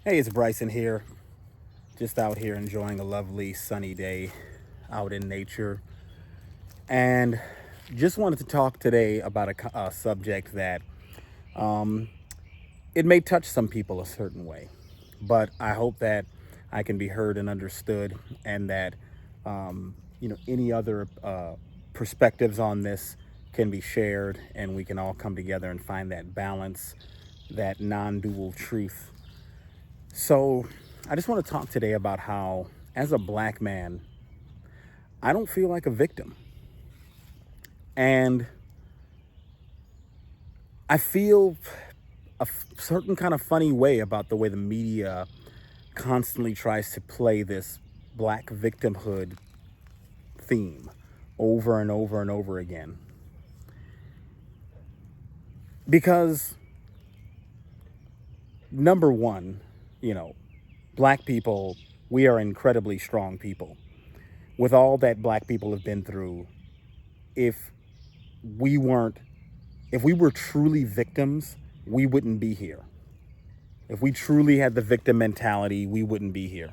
Hey, it's Bryson here. Just out here enjoying a lovely sunny day out in nature. And just wanted to talk today about a subject that it may touch some people a certain way, but I hope that I can be heard and understood, and that any other perspectives on this can be shared, and we can all come together and find that balance, that non-dual truth. So, I just want to talk today about how, as a black man, I don't feel like a victim. And I feel certain kind of funny way about the way the media constantly tries to play this black victimhood theme over and over and over again. Because, number one, you know, black people, we are incredibly strong people. With all that black people have been through, if we weren't, if we were truly victims, we wouldn't be here. If we truly had the victim mentality, we wouldn't be here.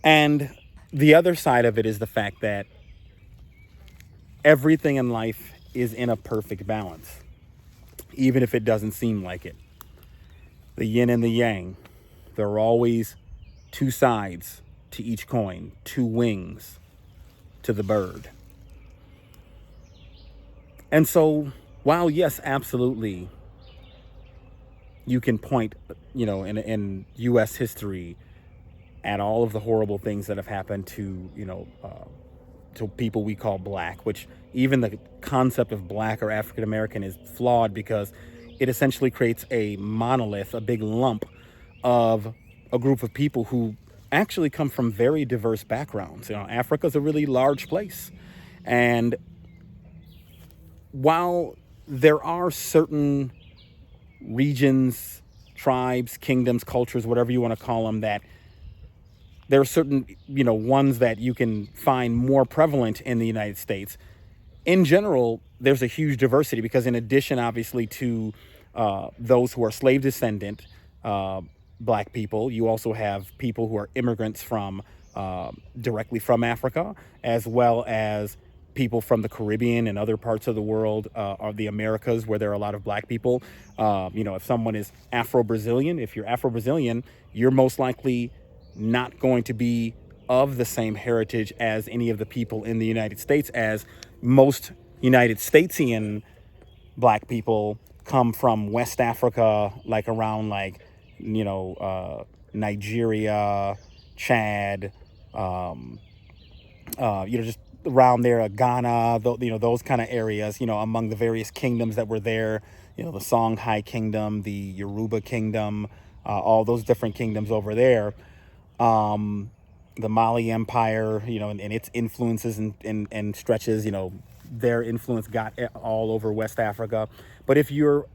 And the other side of it is the fact that everything in life is in a perfect balance, even if it doesn't seem like it. The yin and the yang, there are always two sides to each coin, two wings to the bird. And so, while yes, absolutely, you can point, in U.S. history at all of the horrible things that have happened to people we call black, which even the concept of black or African American is flawed because it essentially creates a monolith, a big lump of a group of people who actually come from very diverse backgrounds. Africa's a really large place. And while there are certain regions, tribes, kingdoms, cultures, whatever you want to call them, that there are certain, ones that you can find more prevalent in the United States. In general, there's a huge diversity because, in addition, obviously, to those who are slave descendant black people, you also have people who are immigrants from directly from Africa, as well as people from the Caribbean and other parts of the world, or the Americas, where there are a lot of black people. If someone is Afro-Brazilian, if you're Afro-Brazilian, you're most likely not going to be of the same heritage as any of the people in the United States, as most United Statesian black people come from West Africa, like around Nigeria, Chad, just around there, Ghana, those kind of areas, among the various kingdoms that were there, the Songhai Kingdom, the Yoruba Kingdom, all those different kingdoms over there. The Mali Empire, and its influences and stretches, their influence got all over West Africa. But if you're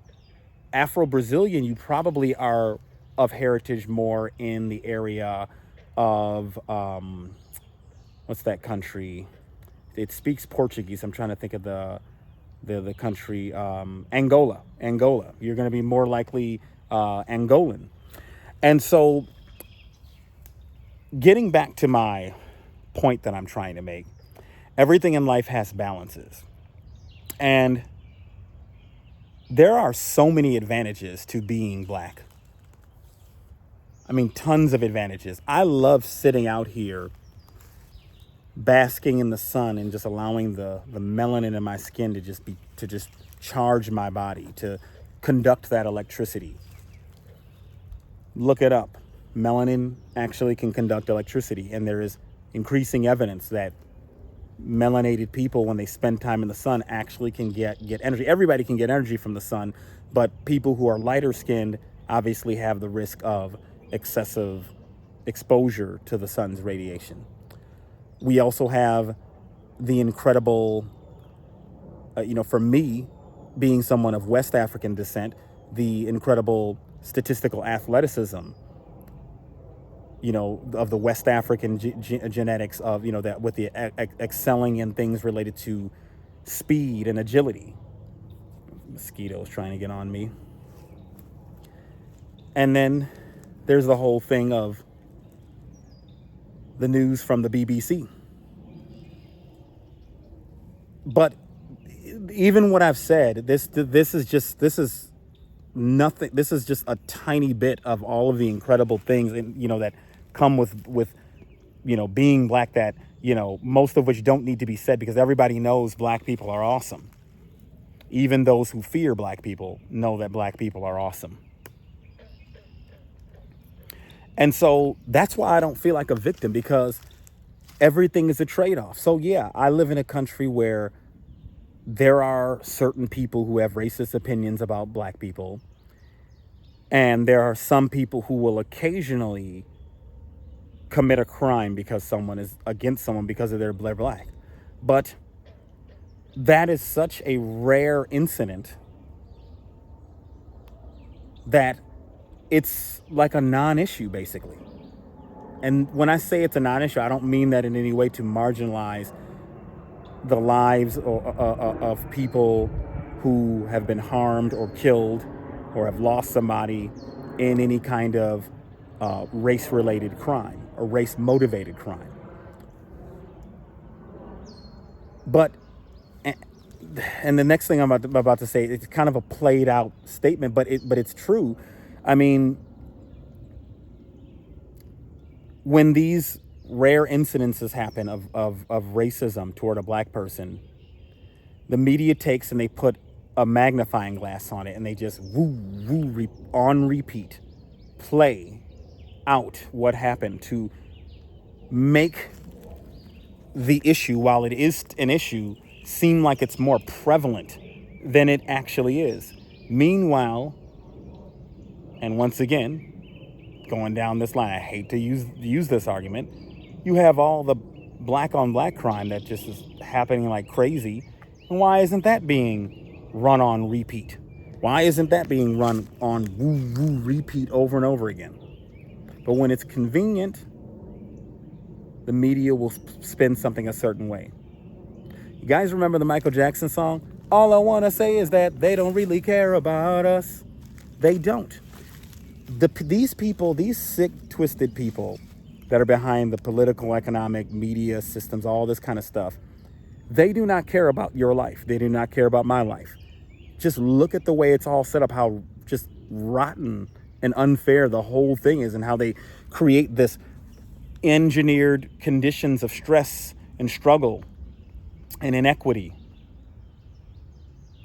Afro-Brazilian, you probably are of heritage more in the area of, what's that country? It speaks Portuguese. I'm trying to think of the country, Angola. Angola. You're going to be more likely Angolan. And so, getting back to my point that I'm trying to make, everything in life has balances. And there are so many advantages to being black. I mean, tons of advantages. I love sitting out here basking in the sun and just allowing the melanin in my skin to just charge my body, to conduct that electricity. Look it up. Melanin actually can conduct electricity, and there is increasing evidence that melanated people, when they spend time in the sun, actually can get energy. Everybody can get energy from the sun, but people who are lighter skinned obviously have the risk of excessive exposure to the sun's radiation. We also have the incredible, for me, being someone of West African descent, the incredible statistical athleticism, of the West African genetics of, that with the excelling in things related to speed and agility. Mosquitoes trying to get on me. And then there's the whole thing of the news from the BBC. But even what I've said, this is nothing. This is just a tiny bit of all of the incredible things, that come with being black, that most of which don't need to be said, because everybody knows black people are awesome. Even those who fear black people know that black people are awesome. And so that's why I don't feel like a victim, because everything is a trade-off. So yeah, I live in a country where there are certain people who have racist opinions about black people. And there are some people who will occasionally commit a crime because someone is against someone because of their black. But that is such a rare incident that it's like a non-issue, basically. And when I say it's a non-issue, I don't mean that in any way to marginalize the lives of people who have been harmed or killed or have lost somebody in any kind of race-related crime or race-motivated crime. But, and the next thing I'm about to say, it's kind of a played out statement, but it's true. I mean, when these rare incidences happen of racism toward a black person, the media takes and they put a magnifying glass on it and they just on repeat play out what happened to make the issue, while it is an issue, seem like it's more prevalent than it actually is. Meanwhile, and once again, going down this line, I hate to use this argument, you have all the black on black crime that just is happening like crazy. And why isn't that being run on repeat? Why isn't that being run on repeat over and over again? But when it's convenient, the media will spin something a certain way. You guys remember the Michael Jackson song? All I want to say is that they don't really care about us. They don't. These people, these sick, twisted people that are behind the political, economic, media systems, all this kind of stuff, they do not care about your life. They do not care about my life. Just look at the way it's all set up, how just rotten and unfair the whole thing is, and how they create this engineered conditions of stress and struggle and inequity.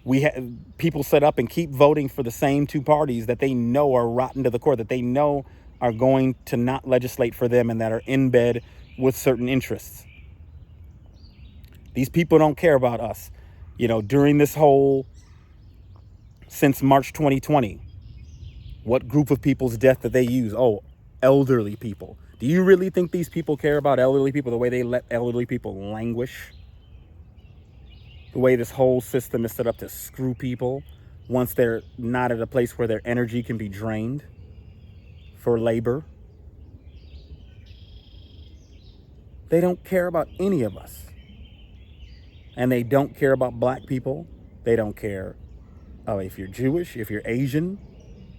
We have people set up and keep voting for the same two parties that they know are rotten to the core, that they know are going to not legislate for them and that are in bed with certain interests. These people don't care about us. During this whole, since March 2020, what group of people's death that they use? Oh, elderly people. Do you really think these people care about elderly people the way they let elderly people languish? The way this whole system is set up to screw people once they're not at a place where their energy can be drained for labor. They don't care about any of us. And they don't care about black people. They don't care if you're Jewish, if you're Asian,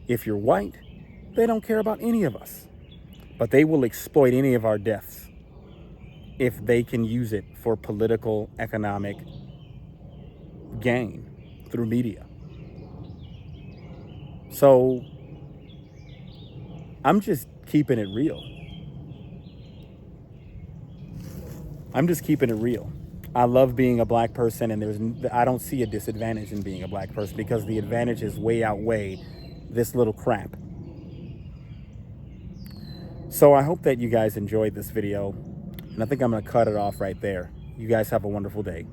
if you're white. They don't care about any of us. But they will exploit any of our deaths if they can use it for political, economic gain through media. So I'm just keeping it real. I love being a black person, and I don't see a disadvantage in being a black person, because the advantages way outweigh this little crap. So I hope that you guys enjoyed this video, and I think I'm going to cut it off right there. You guys have a wonderful day.